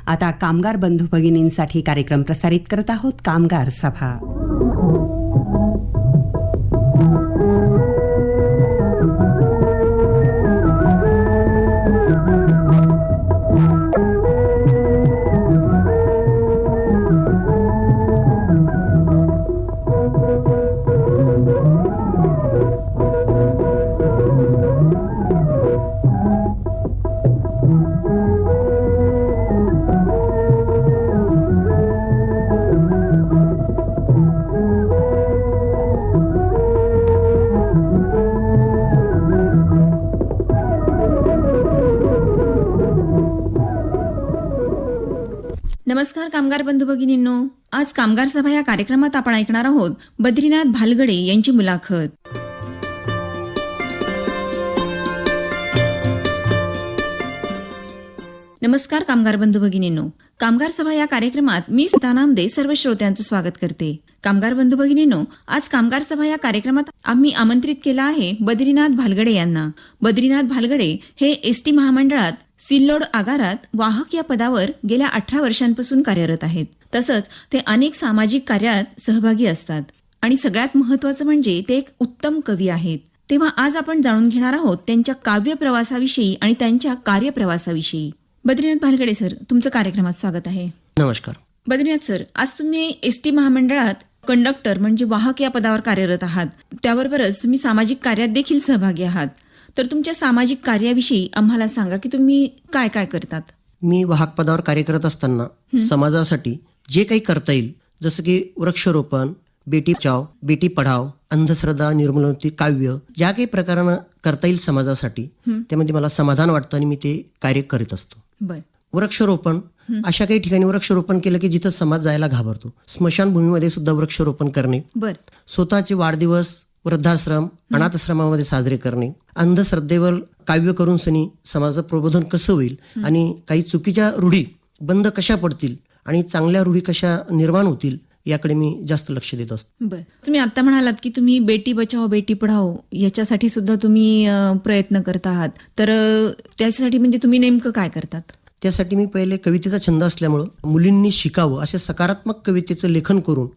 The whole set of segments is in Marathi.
आता कामगार बंधू भगिनींसाठी कार्यक्रम प्रसारित करत आहोत, कामगार सभा. नमस्कार कामगार बंधू भगिनींनो, आज कामगार सभा या कार्यक्रमात आपण ऐकणार आहोत बद्रीनाथ भालगडे यांची मुलाखत. नमस्कार कामगार बंधू भगिनींनो, कामगार सभा या कार्यक्रमात मी सीता नामदे सर्व श्रोत्यांचं स्वागत करते. कामगार बंधू भगिनींनो, आज कामगार सभा या कार्यक्रमात आम्ही आमंत्रित केला आहे बद्रीनाथ भालगडे यांना. बद्रीनाथ भालगडे हे एसटी महामंडळात सिल्लोड आगारात वाहक या पदावर गेल्या 18 वर्षांपासून कार्यरत आहेत. तसंच ते अनेक सामाजिक कार्यात सहभागी असतात आणि सगळ्यात महत्त्वाचं म्हणजे ते एक उत्तम कवी आहेत. तेव्हा आज आपण जाणून घेणार आहोत त्यांच्या काव्य प्रवासाविषयी आणि त्यांच्या कार्यप्रवासाविषयी. बद्रीनाथ भालगडे सर, तुमचं कार्यक्रमात स्वागत आहे. नमस्कार. बद्रीनाथ सर, आज तुम्ही एसटी महामंडळात कंडक्टर म्हणजे वाहक या पदावर कार्यरत आहात. त्याबरोबरच तुम्ही सामाजिक कार्यात देखील सहभागी आहात. तर तुमच्या सामाजिक कार्याविषयी आम्हाला सांगा की तुम्ही काय काय करतात. मी वाहक पदावर कार्य करत असताना समाजासाठी जे काही करता येईल, जसं की वृक्षारोपण, बेटी बचाव बेटी पढाव, अंधश्रद्धा निर्मूलनाची काव्य, ज्या काही प्रकारानं करता येईल समाजासाठी, त्यामध्ये मला समाधान वाटतं आणि मी ते कार्य करीत असतो. वृक्षारोपण, अशा काही ठिकाणी वृक्षारोपण केलं की जिथं समाज जायला घाबरतो, स्मशानभूमीमध्ये सुद्धा वृक्षारोपण करणे, स्वतःचे वाढदिवस वृद्धाश्रम अनाथाश्रमामध्ये साजरे करणे, अंधश्रद्धेवर काव्य करून सनी समाजाचं प्रबोधन कसं होईल आणि काही चुकीच्या रूढी बंद कशा पडतील आणि चांगल्या रूढी कशा निर्माण होतील याकडे मी जास्त लक्ष देत असतो. तुम्ही आता म्हणालात की तुम्ही बेटी बचाव बेटी पढाओ याच्यासाठी सुद्धा तुम्ही प्रयत्न करत आहात. तर त्यासाठी म्हणजे तुम्ही नेमकं काय करतात? त्यासाठी मी पहिले कवितेचा छंद असल्यामुळं मुलींनी शिकावं अशा सकारात्मक कवितेचं लेखन करून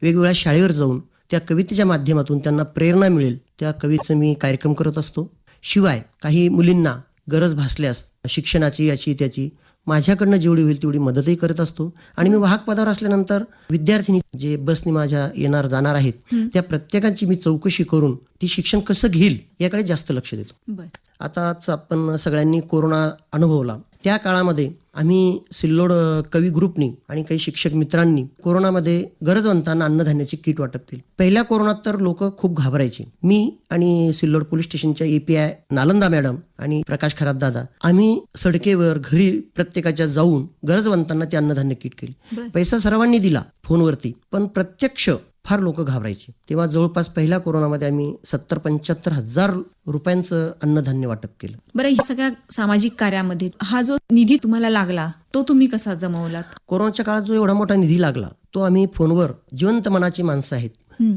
वेगवेगळ्या शाळेवर जाऊन त्या कवितेच्या माध्यमातून त्यांना प्रेरणा मिळेल त्या कवितेचं मी कार्यक्रम करत असतो. शिवाय काही मुलींना गरज भासल्यास शिक्षणाची याची त्याची माझ्याकडनं जेवढी होईल तेवढी मदतही करत असतो. आणि मी वाहक पदावर असल्यानंतर विद्यार्थिनी जे बसने माझ्या येणार जाणार आहेत त्या प्रत्येकाची मी चौकशी करून ती शिक्षण कसं घेईल याकडे जास्त लक्ष देतो. आताच आपण सगळ्यांनी कोरोना अनुभवला, त्या काळामध्ये आम्ही सिल्लोड कवी ग्रुपनी आणि काही शिक्षक मित्रांनी कोरोनामध्ये गरजवंतांना अन्नधान्याची किट वाटप केली. पहिल्या कोरोनात तर लोक खूप घाबरायचे. मी आणि सिल्लोड पोलीस स्टेशनच्या API नालंदा मॅडम आणि प्रकाश खरात दादा आम्ही सडकेवर घरी प्रत्येकाच्या जाऊन गरजवंतांना ते अन्नधान्य किट केली. पैसा सर्वांनी दिला फोनवरती, पण प्रत्यक्ष फार लोक घाबरायचे. तेव्हा जवळपास पहिल्या कोरोनामध्ये आम्ही 70-75 हजार रुपयांचं अन्नधान्य वाटप केलं. बरं, या सगळ्या सामाजिक कार्यामध्ये हा जो निधी तुम्हाला लागला तो तुम्ही कसा जमवलात? कोरोनाच्या काळात जो एवढा मोठा निधी लागला तो आम्ही फोनवर जिवंत मनाची माणसं आहेत,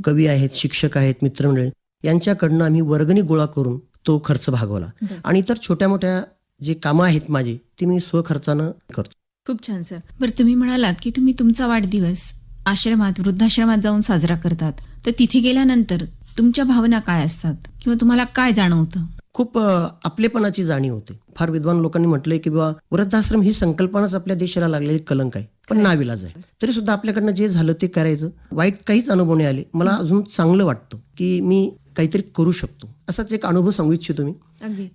कवी आहेत, शिक्षक आहेत, मित्रमंडळी यांच्याकडनं आम्ही वर्गणी गोळा करून तो खर्च भागवला. आणि इतर छोट्या मोठ्या जे कामं आहेत माझी ती मी स्वखर्चानं करतो. खूप छान सर. बरं, तुम्ही म्हणालात की तुम्ही तुमचा वाढदिवस आश्रमात वृद्धाश्रमात जाऊन साजरा करतात. तर तिथे गेल्यानंतर तुमच्या भावना काय असतात किंवा तुम्हाला काय जाणवतं? खूप आपलेपणाची जाणीव होते. फार विद्वान लोकांनी म्हटलंय की बाबा वृद्धाश्रम ही संकल्पनाच आपल्या देशाला लागलेली कलंक आहे, पण नाविलाज आहे. तरी सुद्धा आपल्याकडनं जे झालं ते करायचं. वाईट काहीच अनुभव नाही आले. मला अजून चांगलं वाटतं की मी काहीतरी करू शकतो. असाच एक अनुभव सांगू इच्छितो मी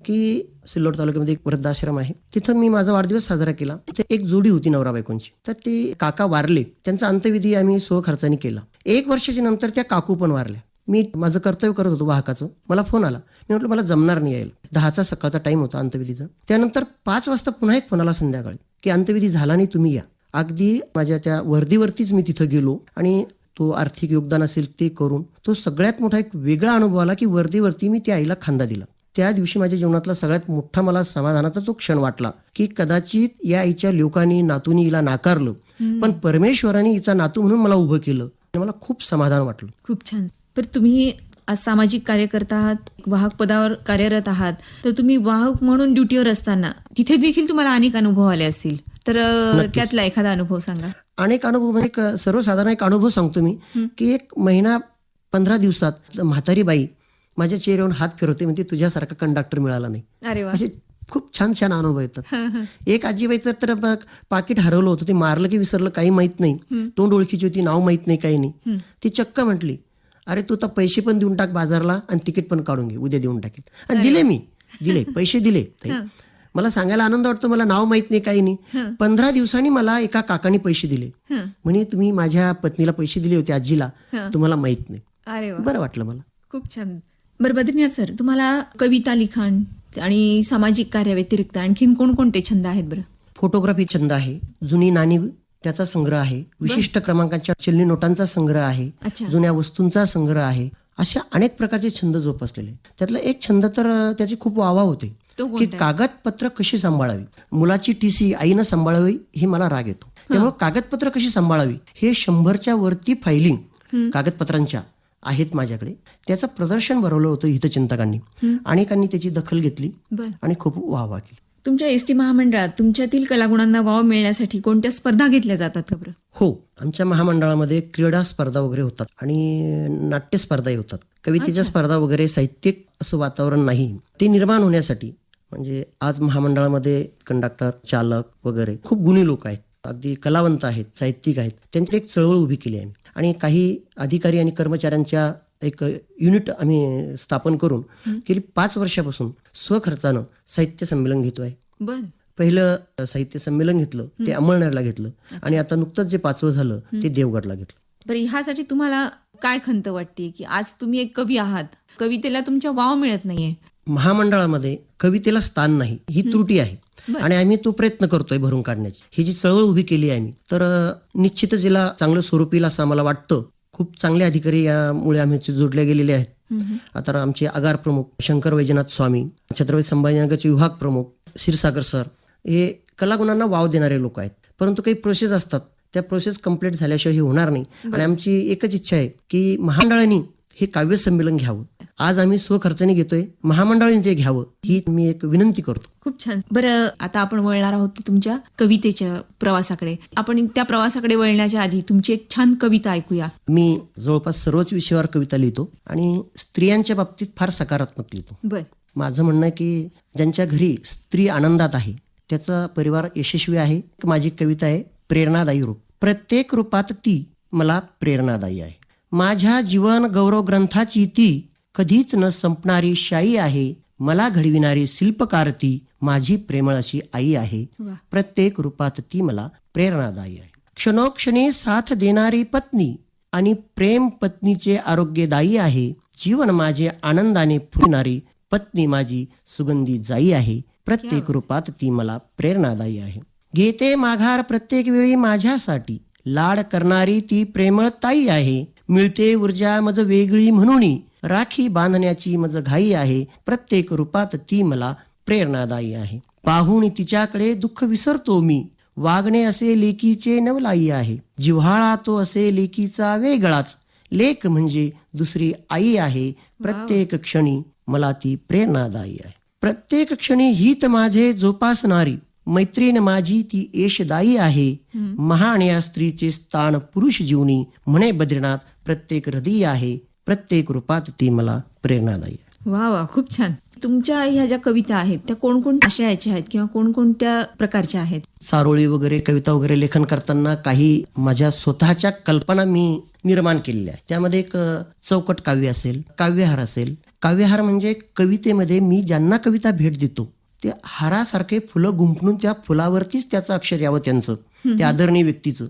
की सिल्लोड तालुक्यामध्ये एक वृद्धाश्रम आहे, तिथं मी माझा वाढदिवस साजरा केला. तिथे एक जोडी होती नवरा बायकोंची. तर ते काका वारले, त्यांचा अंत्यविधी आम्ही स्वखर्चाने केला. 1 वर्षाच्या नंतर त्या काकू पण वारल्या. मी माझं कर्तव्य करत होतो वाहकाचं, मला फोन आला. मी म्हटलं मला जमणार नाही यायला. 10चा सकाळचा टाइम होता अंत्यविधीचा. त्यानंतर 5 वाजता पुन्हा एक फोन आला संध्याकाळी की अंत्यविधी झाला नाही, तुम्ही या. अगदी माझ्या त्या वर्दीवरतीच मी तिथं गेलो आणि तो आर्थिक योगदान असेल ते करून तो सगळ्यात मोठा एक वेगळा अनुभव आला की वर्दीवरती मी त्या आईला खांदा दिला. त्या दिवशी माझ्या जीवनातला सगळ्यात मोठा मला समाधानाचा तो क्षण वाटला की कदाचित या आईच्या लोकांनी नातूनी हिला नाकारलं, पण परमेश्वराने हिचा नातू म्हणून मला उभं केलं. मला खूप समाधान वाटलं. खूप छान. पण तुम्ही आज सामाजिक कार्यकर्ता आहात, वाहक पदावर कार्यरत आहात, तर तुम्ही वाहक म्हणून ड्युटीवर असताना तिथे देखील तुम्हाला अनेक अनुभव आले असतील. तर त्यातला एखादा अनुभव सांगा. अनेक अनुभव म्हणजे सर्वसाधारण एक अनुभव सांगतो मी की 1 महिना 15 दिवसात म्हातारी बाई माझ्या चेहऱ्यावर हात फिरवते, म्हणजे तुझ्यासारखा कंडक्टर मिळाला नाही. अरे वा. असे खूप छान छान अनुभव येतात. एक आजीबाईचं तर पाकिट हरवलं होतं, ते मारलं की विसरलं काही माहित नाही, तोंड ओळखीची होती, नाव माहित नाही, काही नाही. ती चक्क म्हटली, अरे तू तर पैसे पण देऊन टाक बाजारला आणि तिकीट पण काढून घे, उद्या देऊन टाकेल. आणि दिले पैसे दिले. मला सांगायला आनंद वाटतो, मला नाव माहित नाही, काही नाही. 15 दिवसांनी मला एका काकाने पैसे दिले. म्हणे तुम्ही माझ्या पत्नीला पैसे दिले होते, आजीला, तुम्हाला माहित नाही. अरे वा, बरं वाटलं मला. खूप छान. बरं बद्रीनाथ सर, तुम्हाला कविता लिखाण आणि सामाजिक कार्याव्यतिरिक्त आणखीन कोणकोणते छंद आहेत बरं? फोटोग्राफी छंद आहे, जुनी नाणी त्याचा संग्रह आहे, विशिष्ट क्रमांकांच्या चलनी नोटांचा संग्रह आहे, अच्छा. जुन्या वस्तूंचा संग्रह आहे. अशा अनेक प्रकारचे छंद जोपासलेले. त्यातला एक छंद तर त्याची खूप वावा होते तो की कोणता? कागदपत्र कशी सांभाळावी. मुलाची टीसी आईनं सांभाळावी हे मला राग येतो. त्यामुळे कागदपत्र कशी सांभाळावी हे 100च्या वरती फायलिंग कागदपत्रांच्या आहेत माझ्याकडे. त्याचं प्रदर्शन भरवलं होतं हितचिंतकांनी. अनेकांनी त्याची दखल घेतली बरं. आणि खूप वाहवा केली. तुमच्या एसटी महामंडळात तुमच्यातील कलागुणांना वाव मिळण्यासाठी कोणत्या स्पर्धा घेतल्या जातात का बरं? हो, आमच्या महामंडळामध्ये क्रीडा स्पर्धा वगैरे होतात आणि नाट्य स्पर्धाही होतात. कवितेच्या स्पर्धा वगैरे, साहित्यिक असं वातावरण नाही. ते निर्माण होण्यासाठी म्हणजे आज महामंडळामध्ये कंडक्टर, चालक वगैरे खूप गुणी लोक आहेत, अगदी कलावंत आहेत, साहित्यिक आहेत. त्यांची एक चळवळ उभी केली आहे आणि काही अधिकारी आणि कर्मचाऱ्यांच्या एक युनिट आम्ही स्थापन करून गेली 5 वर्षापासून स्वखर्चानं साहित्य संमेलन घेतोय. बरं. पहिलं साहित्य संमेलन घेतलं ते अंमळनेरला घेतलं आणि आता नुकतंच जे 5वं झालं ते देवगडला घेतलं. बरं, ह्यासाठी तुम्हाला काय खंत वाटते की आज तुम्ही एक कवी आहात, कवितेला तुमच्या वाव मिळत नाहीये? महामंडळामध्ये कवितेला स्थान नाही, ही त्रुटी आहे आणि आम्ही तो प्रयत्न करतोय भरून काढण्याची. ही जी चळवळ उभी केली आहे आम्ही, तर निश्चितच हिला चांगलं स्वरूप येईल असं आम्हाला वाटतं. खूप चांगले अधिकारी यामुळे आम्ही जोडले गेलेले आहेत. आता आमचे आगार प्रमुख शंकर वैजनाथ स्वामी, छत्रपती संभाजीनगरचे विभाग प्रमुख क्षीरसागर सर, हे कलागुणांना वाव देणारे लोक आहेत. परंतु काही प्रोसेस असतात, त्या प्रोसेस कंप्लीट झाल्याशिवाय हे होणार नाही. आणि आमची एकच इच्छा आहे की महामंडळाने हे काव्य संमेलन घ्यावं. आज आम्ही स्वखर्चाने घेतोय, महामंडळाने ते घ्यावं ही मी एक विनंती करतो. खूप छान. बरं, आता आपण वळणार आहोत तुमच्या कवितेच्या प्रवासाकडे. आपण त्या प्रवासाकडे वळण्याच्या आधी तुमची एक छान कविता ऐकूया. मी जवळपास सर्वच विषयावर कविता लिहितो आणि स्त्रियांच्या बाबतीत फार सकारात्मक लिहितो. बर. माझं म्हणणं आहे की ज्यांच्या घरी स्त्री आनंदात आहे त्याचा परिवार यशस्वी आहे. माझी कविता आहे प्रेरणादायी रूप. प्रत्येक रूपात ती मला प्रेरणादायी आहे. माझ्या जीवन गौरव ग्रंथाची ती कधीच न संपणारी शाई आहे. मला घडविणारी शिल्पकार ती माझी प्रेमळ अशी आई आहे. वा. प्रत्येक रूपात ती मला प्रेरणादायी आहे. क्षणोक्षणी साथ देणारी पत्नी आणि प्रेम पत्नीचे आरोग्यदायी आहे. जीवन माझे आनंदाने फुलणारी पत्नी माझी सुगंधी जाई आहे. प्रत्येक रूपात ती मला प्रेरणादायी आहे. घेते माघार प्रत्येक वेळी माझ्यासाठी. लाड करणारी ती प्रेमळ ताई आहे. मिळते ऊर्जा मज वेगळी म्हणून राखी बांधण्याची मज घाई आहे. प्रत्येक रूपात ती मला प्रेरणादायी आहे. पाहून तिच्याकडे दुःख विसरतो मी. वागणे असे लेकीचे नवलाई आहे. जिव्हाळा तो असे लेकीचा वेगळाच. लेक म्हणजे दुसरी आई आहे. प्रत्येक क्षणी मला ती प्रेरणादायी आहे. प्रत्येक क्षणी हित माझे जोपासणारी मैत्रीण माझी ती यशदायी आहे. महान या स्त्रीचे स्थान पुरुष जीवनी म्हणे बद्रीनाथ प्रत्येक हृदय आहे. प्रत्येक रूपात ती मला प्रेरणादायी आहे. वा वा, खूप छान. तुमच्या ह्या ज्या कविता आहेत त्या कोणकोणत्या आशयाच्या आहेत किंवा कोणकोणत्या प्रकारच्या आहेत? चारोळी वगैरे कविता वगैरे लेखन करताना काही माझ्या स्वतःच्या कल्पना मी निर्माण केलेल्या आहेत. त्यामध्ये एक चौकट काव्य असेल, काव्यहार असेल. काव्यहार म्हणजे कवितेमध्ये मी ज्यांना कविता भेट देतो ते हारासारखे फुलं गुंफणून त्या फुलावरतीच त्याचं अक्षर यावं त्यांचं, त्या आदरणीय व्यक्तीचं,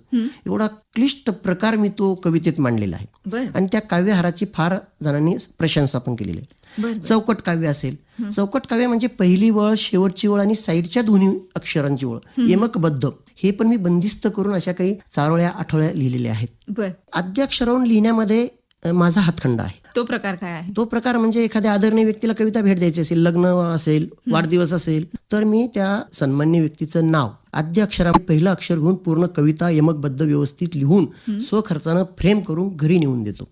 एवढा क्लिष्ट प्रकार मी तो कवितेत मांडलेला आहे. आणि त्या काव्यहाराची फार जणांनी प्रशंसा पण केलेली आहे. चौकट काव्य असेल, चौकट काव्य म्हणजे पहिली वळ, शेवटची वळ आणि साईडच्या दोन्ही अक्षरांची वळ यमकबद्ध, हे पण मी बंदिस्त करून अशा काही चारोळ्या आठवळ्या लिहिलेल्या आहेत. आद्याक्षरावरून लिहिण्यामध्ये माझा हातखंडा आहे. तो प्रकार काय आहे? तो प्रकार म्हणजे एखाद्या आदरणीय व्यक्तीला कविता भेट द्यायची असेल, लग्न असेल, वाढदिवस असेल, तर मी त्या सन्मान्य व्यक्तीचं नाव आद्य अक्षरामध्ये पहिलं अक्षर घेऊन पूर्ण कविता यमकबद्ध व्यवस्थित लिहून स्वखर्चानं फ्रेम करून घरी नेऊन देतो.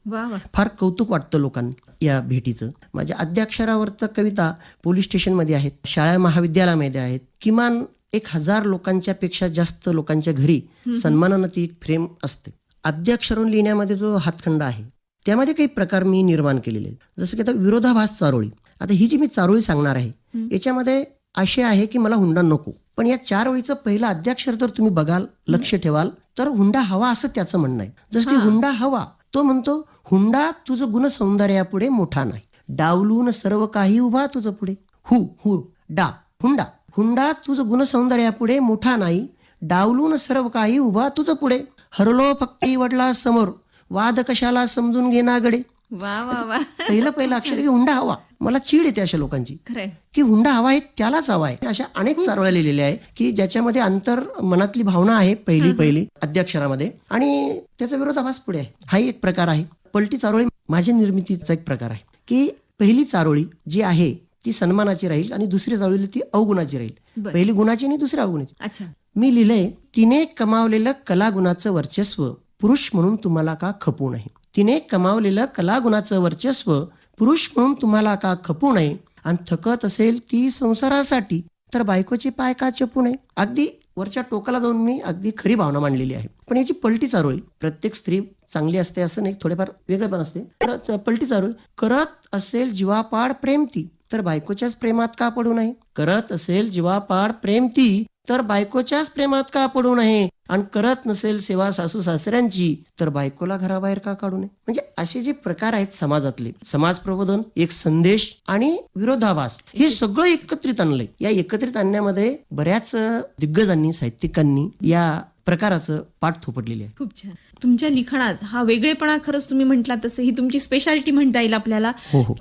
फार कौतुक वाटतं लोकांना या भेटीचं. माझ्या आद्याक्षरावरच्या कविता पोलीस स्टेशनमध्ये आहेत, शाळा महाविद्यालयामध्ये आहेत. किमान 1000 लोकांच्या पेक्षा जास्त लोकांच्या घरी सन्मानानं ती एक फ्रेम असते. आद्याक्षरून लिहिण्यामध्ये जो हातखंडा आहे त्यामध्ये काही प्रकार मी निर्माण केलेले आहेत. जसं की आता विरोधाभास चारोळी. आता ही जी मी चारोळी सांगणार आहे याच्यामध्ये असे आहे की मला हुंडा नको, पण या 4 ओळीचं पहिलं आद्याक्षर जर तुम्ही बघाल, लक्ष ठेवाल तर हुंडा हवा असं त्याचं म्हणणं आहे. जसं की हुंडा हवा, तो म्हणतो हुंडा तुझं गुण सौंदर्यापुढे मोठा नाही, डावलून सर्व काही उभा तुझं पुढे. हु डा हुंडा. हुंडा तुझं गुण सौंदर्यापुढे मोठा नाही, डावलून सर्व काही उभा तुझं पुढे. हरलो फक्ती वडला समोर, वाद कशाला समजून घे ना गडे. वा वा वा. पहिलं अक्षर की हुंडा हवा. मला चीड येते अशा लोकांची खरंय. की हुंडा हवा आहे त्यालाच हवा आहे. अशा अनेक चारोळ्या लिहिलेल्या आहे की ज्याच्यामध्ये अंतर मनातली भावना आहे पहिली अद्याक्षरामध्ये आणि त्याचा विरोधाभास पुढे आहे. हा एक प्रकार आहे. पलटी चारोळी माझ्या निर्मितीचा एक प्रकार आहे की पहिली चारोळी जी आहे ती सन्मानाची राहील आणि दुसरी चारोळी ती अवगुणाची राहील. पहिली गुणाची आणि दुसरी अवगुणाची. अच्छा. मी लिहिलंय, तिने कमावलेलं कलागुणाचं वर्चस्व पुरुष म्हणून तुम्हाला का खपू नये. तिने कमावलेलं कलागुणाचं वर्चस्व पुरुष म्हणून तुम्हाला का खपू नये, आणि थकत असेल ती संसारासाठी तर बायकोचे पाय का चपू नये. अगदी वरच्या टोकाला जाऊन मी अगदी खरी भावना मांडलेली आहे. पण याची पलटी चारोळी, प्रत्येक स्त्री चांगली असते असं नाही, थोडेफार वेगळेपण असते. तर पलटी चारोळी, करत असेल जीवापाड प्रेम ती तर बायकोच्याच प्रेमात का पडू नये. करत असेल जीवापाड प्रेम ती तर बायकोच्याच प्रेमात का पडू नये, आणि करत नसेल सेवा सासू सासऱ्यांची तर बायकोला घराबाहेर का काढू नये. म्हणजे असे जे प्रकार आहेत समाजातले, समाज प्रबोधन, एक संदेश आणि विरोधाभास, हे सगळं एकत्रित आणलंय. या एकत्रित आणण्यामध्ये बऱ्याच दिग्गजांनी, साहित्यिकांनी या प्रकाराचं पाठ थोपटलेली आहे. खूप छान. तुमच्या लिखाणात हा वेगळेपणा खरंच तुम्ही म्हटला तसं ही तुमची स्पेशालिटी म्हणता येईल आपल्याला.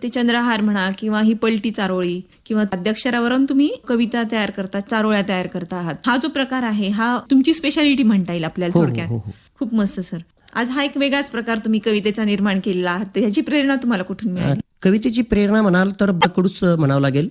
ते चंद्रहार म्हणा किंवा ही पलटी चारोळी किंवा अद्याक्षरावरून तुम्ही कविता तयार करता, चारोळ्या तयार करता आहात. हा जो प्रकार आहे हा तुमची स्पेशालिटी म्हणता येईल आपल्याला थोडक्यात. खूप मस्त सर. आज हा एक वेगळाच प्रकार तुम्ही कवितेचा निर्माण केलेला आहात. त्याची प्रेरणा तुम्हाला कुठून मिळाली? कवितेची प्रेरणा म्हणाल तर कडूच म्हणावं लागेल.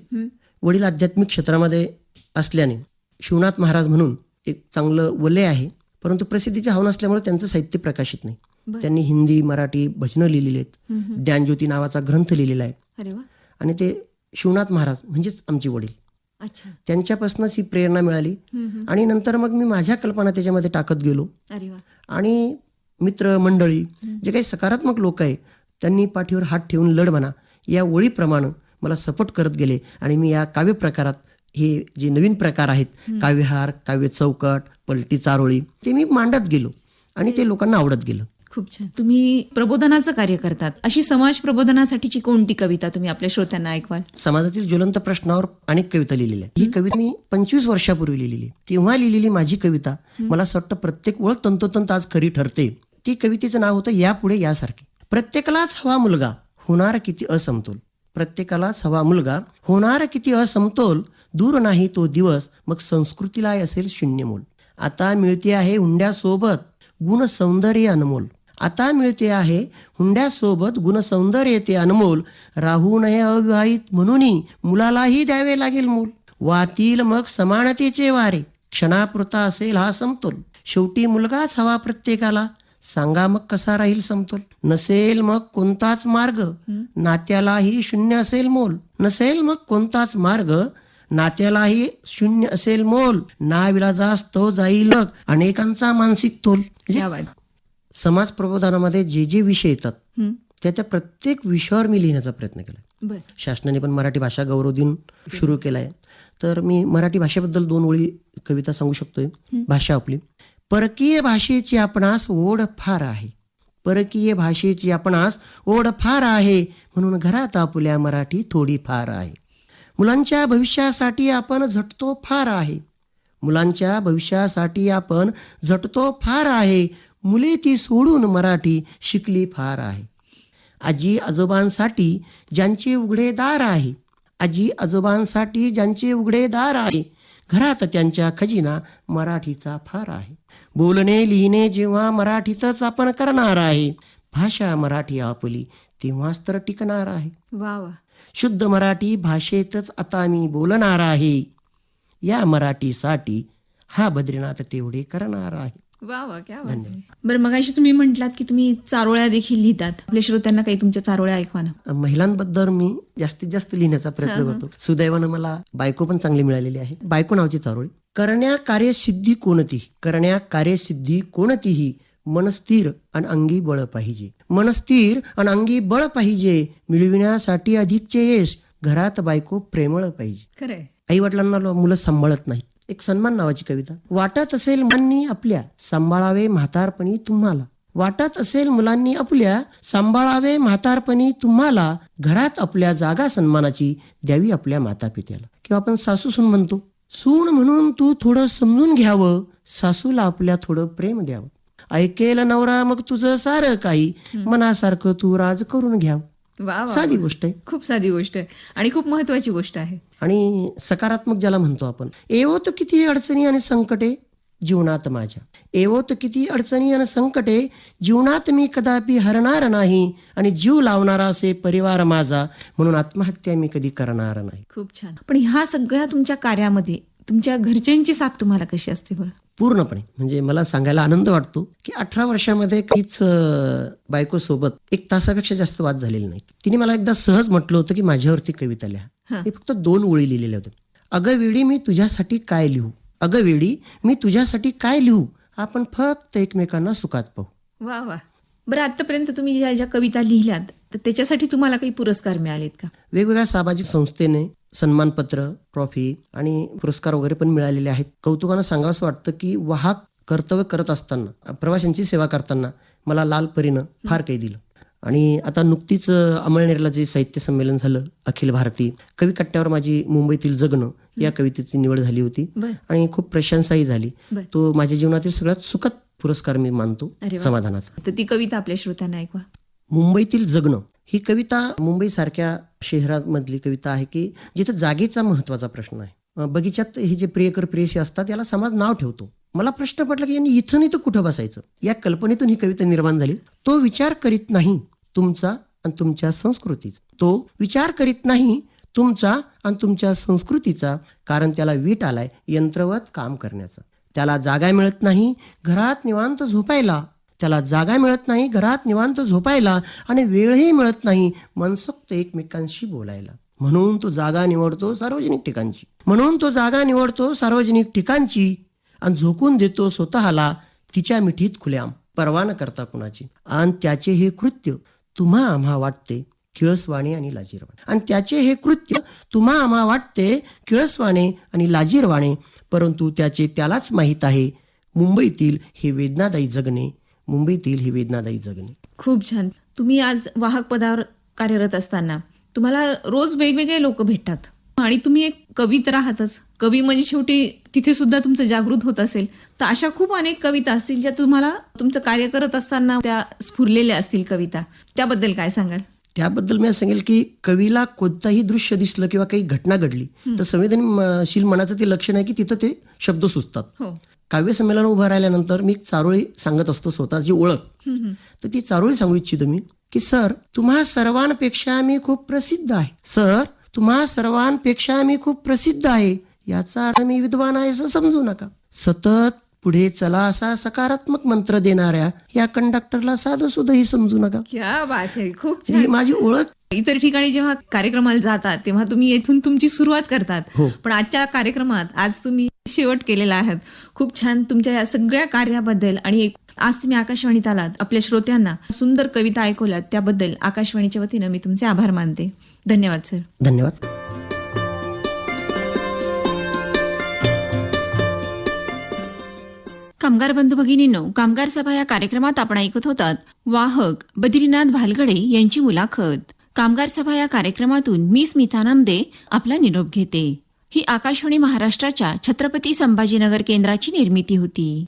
वडील आध्यात्मिक क्षेत्रामध्ये असल्याने शिवनाथ महाराज म्हणून एक चांगलं वलय आहे, परंतु प्रसिद्धीची हवा नसल्यामुळे त्यांचं साहित्य प्रकाशित नाही. त्यांनी हिंदी, मराठी भजनं लिहिलेली आहेत. ज्ञानज्योती नावाचा ग्रंथ लिहिलेला आहे. अरे वा. आणि ते शिवनाथ महाराज म्हणजेच आमचे वडील, अच्छा. त्यांच्यापासूनच ही प्रेरणा मिळाली. आणि नंतर मग मी माझ्या कल्पना त्याच्यामध्ये टाकत गेलो. अरे वा. आणि मित्र मंडळी, जे काही सकारात्मक लोक आहे, त्यांनी पाठीवर हात ठेवून लढ म्हणा या ओळीप्रमाणे मला सपोर्ट करत गेले. आणि मी या काव्य प्रकारात हे जे नवीन प्रकार आहेत, काव्यहार, काव्य चौकट, पलटी चारोळी, ते मी मांडत गेलो आणि ते लोकांना आवडत गेलं. खूप छान. तुम्ही प्रबोधनाचं कार्य करतात. अशी समाज प्रबोधनासाठीची कोणती कविता तुम्ही आपल्या श्रोत्यांना ऐकवाल? समाजातील ज्वलंत प्रश्नावर अनेक कविता लिहिलेल्या आहेत. ही कविता मी 25 वर्षापूर्वी लिहिलेली. तेव्हा लिहिलेली माझी कविता मला असं वाटतं प्रत्येक ओळ तंतोतंत आज खरी ठरते. ती कवितेचं नाव होतं यापुढे यासारखे. प्रत्येकालाच हवा मुलगा, होणार किती असमतोल. प्रत्येकालाच हवा मुलगा, होणार किती असमतोल. दूर नाही तो दिवस, मग संस्कृतीला असेल शून्य मोल. आता मिळते आहे हुंड्यासोबत गुण सौंदर्य अनमोल. आता मिळते आहे हुंड्यासोबत गुण सौंदर्य ते अनमोल. राहू नये अविवाहित म्हणून मुलालाही द्यावे लागेल मूल. वातील मग समानतेचे वारे, क्षणापुरता असेल हा समतोल. शेवटी मुलगाच हवा प्रत्येकाला, सांगा मग कसा राहील समतोल. नसेल मग कोणताच मार्ग, नात्यालाही शून्य असेल मोल. नसेल मग कोणताच मार्ग, नात्यालाही शून्य असेल मोल. नाविलाजास तो जाईल अनेकांचा मानसिक तोल. समाज प्रबोधनामध्ये जे जे विषय येतात त्या प्रत्येक विषयावर मी लिहिण्याचा प्रयत्न केला. शासनाने पण मराठी भाषा गौरव दिन सुरू केलाय, तर मी मराठी भाषेबद्दल 2 ओळी कविता सांगू शकतोय. भाषा आपली. परकीय भाषेची आपणास ओढ फार आहे, परकीय भाषेची आपणास ओढ फार आहे, म्हणून घरात आपुल्या मराठी थोडी फार आहे. मुलांच्या भविष्यासाठी आपण झटतो फार आहे, मुलांच्या भविष्यासाठी आपण झटतो फार आहे. मुले ती सोडून मराठी शिकली फार आहे. आजी आजोबांसाठी ज्यांचे उघडे दार आहे, आजी आजोबांसाठी ज्यांचे उघडे दार आहे, घरात त्यांच्या खजिना मराठीचा फार आहे. बोलणे लिहिणे जेव्हा मराठीतच आपण करणार आहे, भाषा मराठी आपली तेव्हाच तर टिकणार आहे. वा वा. शुद्ध मराठी भाषेतच आता मी बोलणार आहे, या मराठीसाठी हा बद्रीनाथ तेवढे करणार आहे. वा वा, क्या बात आहे. बरं, मग अशी तुम्ही म्हटलात की तुम्ही चारोळ्या देखील लिहितात. आपल्या श्रोत्यांना काही तुमच्या चारोळ्या ऐकवा ना. महिलांबद्दल मी जास्तीत जास्त लिहिण्याचा प्रयत्न करतो. सुदैवानं मला बायको पण चांगली मिळालेली आहे. बायको नावाची चारोळी. करण्या कार्यसिद्धी कोणतीही, करण्या कार्यसिद्धी कोणतीही, मनस्थिर आणि अंगी बळ पाहिजे. मनस्थिर आणि अंगी बळ पाहिजे, मिळविण्यासाठी अधिकचे यश घरात बायको प्रेमळ पाहिजे. खरंय. आई वडिलांना मुलं सांभाळत नाही. एक सन्मान नावाची कविता. वाटत असेल मुलांनी आपल्या, सांभाळावे म्हातारपणी तुम्हाला. वाटत असेल मुलांनी आपल्या, सांभाळावे म्हातारपणी तुम्हाला. घरात आपल्या जागा सन्मानाची द्यावी आपल्या माता पित्याला. किंवा आपण सासू सून म्हणतो. सून म्हणून तू थोडं समजून घ्यावं, सासूला आपल्या थोडं प्रेम द्यावं. ऐकेल नवरा मग तुझं सारं काही, मनासारखं तू राज करून घ्यावं. वा वा, साधी गोष्ट आहे. खूप साधी गोष्ट आहे आणि खूप महत्वाची गोष्ट आहे. आणि सकारात्मक ज्याला म्हणतो आपण. एवोत किती अडचणी आणि संकटे जीवनात माझ्या, एवोत किती अडचणी आणि संकटे जीवनात मी कदापि हरणार नाही, आणि जीव लावणारा असे परिवार माझा, म्हणून आत्महत्या मी कधी करणार नाही. खूप छान. पण ह्या सगळ्या तुमच्या कार्यामध्ये तुमच्या घरच्यांची साथ तुम्हाला कशी असते बरं? पूर्णपणे. म्हणजे मला सांगायला आनंद वाटतो की 18 वर्षामध्ये काहीच बायको सोबत 1 तासापेक्षा जास्त वाद झालेला नाही. तिने मला एकदा सहज म्हटलं होतं की माझ्यावरती कविता लिहा. मी फक्त 2 ओळी लिहिलेल्या होत्या. अगं वेडी मी तुझ्यासाठी काय लिहू, अगं वेडी मी तुझ्यासाठी काय लिहू, आपण फक्त एकमेकांना सुखात पाहू. वा वा. बरं, आतापर्यंत तुम्ही ज्या कविता लिहिल्यात तर त्याच्यासाठी तुम्हाला काही पुरस्कार मिळालेत का? वेगवेगळ्या सामाजिक संस्थेने सन्मानपत्र, ट्रॉफी आणि पुरस्कार वगैरे पण मिळालेले आहेत. कौतुकानं सांगावंसं वाटतं की वाहक कर्तव्य करत असताना, प्रवाशांची सेवा करताना मला लाल परीनं फार काही दिलं. आणि आता नुकतीच अमळनेरला जे साहित्य संमेलन झालं अखिल भारतीय, कवी कट्ट्यावर माझी मुंबईतील जगणं या कवितेची निवड झाली होती आणि खूप प्रशंसाही झाली. तो माझ्या जीवनातील सगळ्यात सुखद पुरस्कार मी मानतो, समाधानाचा. तर ती कविता आपल्या श्रोत्यांना ऐकवा. मुंबईतील जगणं ही कविता मुंबई सारख्या शहरामधली कविता आहे की जिथे जागेचा महत्वाचा प्रश्न आहे. बगीच्यात हे जे प्रियकर प्रेयसी असतात याला समाज नाव ठेवतो. मला प्रश्न पडला की यांनी इथं नाही तर कुठं बसायचं. या कल्पनेतून ही कविता निर्माण झाली. तो विचार करीत नाही तुमचा आणि तुमच्या संस्कृतीचा, तो विचार करीत नाही तुमचा आणि तुमच्या संस्कृतीचा, कारण त्याला वीट आलाय यंत्रवत काम करण्याचा. त्याला जागा मिळत नाही घरात निवांत झोपायला, त्याला जागा मिळत नाही घरात निवांत झोपायला, आणि वेळही मिळत नाही मनसोक्त एकमेकांशी बोलायला. म्हणून तो जागा निवडतो सार्वजनिक ठिकाणची, म्हणून तो जागा निवडतो सार्वजनिक ठिकाणची, आणि झोकून देतो स्वतःला तिच्या मिठीत खुल्याम, परवा न करता कुणाची. आणि त्याचे हे कृत्य तुम्हा आम्हा वाटते किळसवाणे आणि लाजीरवाणे, आणि त्याचे हे कृत्य तुम्हा आम्हा वाटते किळसवाणे आणि लाजीरवाणे, परंतु त्याचे त्यालाच माहीत आहे मुंबईतील हे वेदनादायी जगणे, मुंबईतील हे वेदनादायी जगणे. खूप छान. तुम्ही आज वाहक पदावर कार्यरत असताना तुम्हाला रोज वेगवेगळे लोक भेटतात आणि तुम्ही एक कवी तर आहातच. कवी म्हणजे शेवटी तिथे सुद्धा तुमचं जागृत होत असेल. तर अशा खूप अनेक कविता असतील ज्या तुम्हाला तुमचं कार्य करत असताना त्या स्फुरलेल्या असतील कविता. त्याबद्दल काय सांगाल? त्याबद्दल मी सांगेल की कवीला कोणताही दृश्य दिसलं किंवा काही घटना घडली तर संवेदनशील मनाचं ते लक्षण आहे की तिथं ते शब्द सुचतात. काव्य संमेलन उभं राहिल्यानंतर मी चारोळी सांगत असतो स्वतःची ओळख. तर ती चारोळी सांगू इच्छितो मी की सर तुम्हा सर्वांपेक्षा मी खूप प्रसिद्ध आहे, सर तुम्हा सर्वांपेक्षा मी खूप प्रसिद्ध आहे, याचा अर्थ मी विद्वान आहे असं समजू नका. सतत पुढे चला असा सकारात्मक मंत्र देणाऱ्या या कंडक्टरला साधं सुद्धा समजू नका. क्या बात आहे. खूप ही माझी ओळख. इतर ठिकाणी जेव्हा कार्यक्रमाला जातात तेव्हा तुम्ही येथून तुमची सुरुवात करतात, पण आजच्या कार्यक्रमात आज तुम्ही शेवट केलेला आहात. खूप छान. तुमच्या या सगळ्या कार्याबद्दल आणि आज तुम्ही आकाशवाणीत आलात, आपल्या श्रोत्यांना सुंदर कविता ऐकवल्यात त्याबद्दल आकाशवाणीच्या वतीनं मी तुमचे आभार मानते. धन्यवाद सर. धन्यवाद. कामगार बंधू भगिनींनो, कामगार सभा या कार्यक्रमात आपण ऐकत होतात वाहक बद्रीनाथ भालगडे यांची मुलाखत. कामगार सभा या कार्यक्रमातून मी स्मिता नामदे आपला निरोप घेते. ही आकाशवाणी महाराष्ट्राच्या छत्रपती संभाजीनगर केंद्राची निर्मिती होती.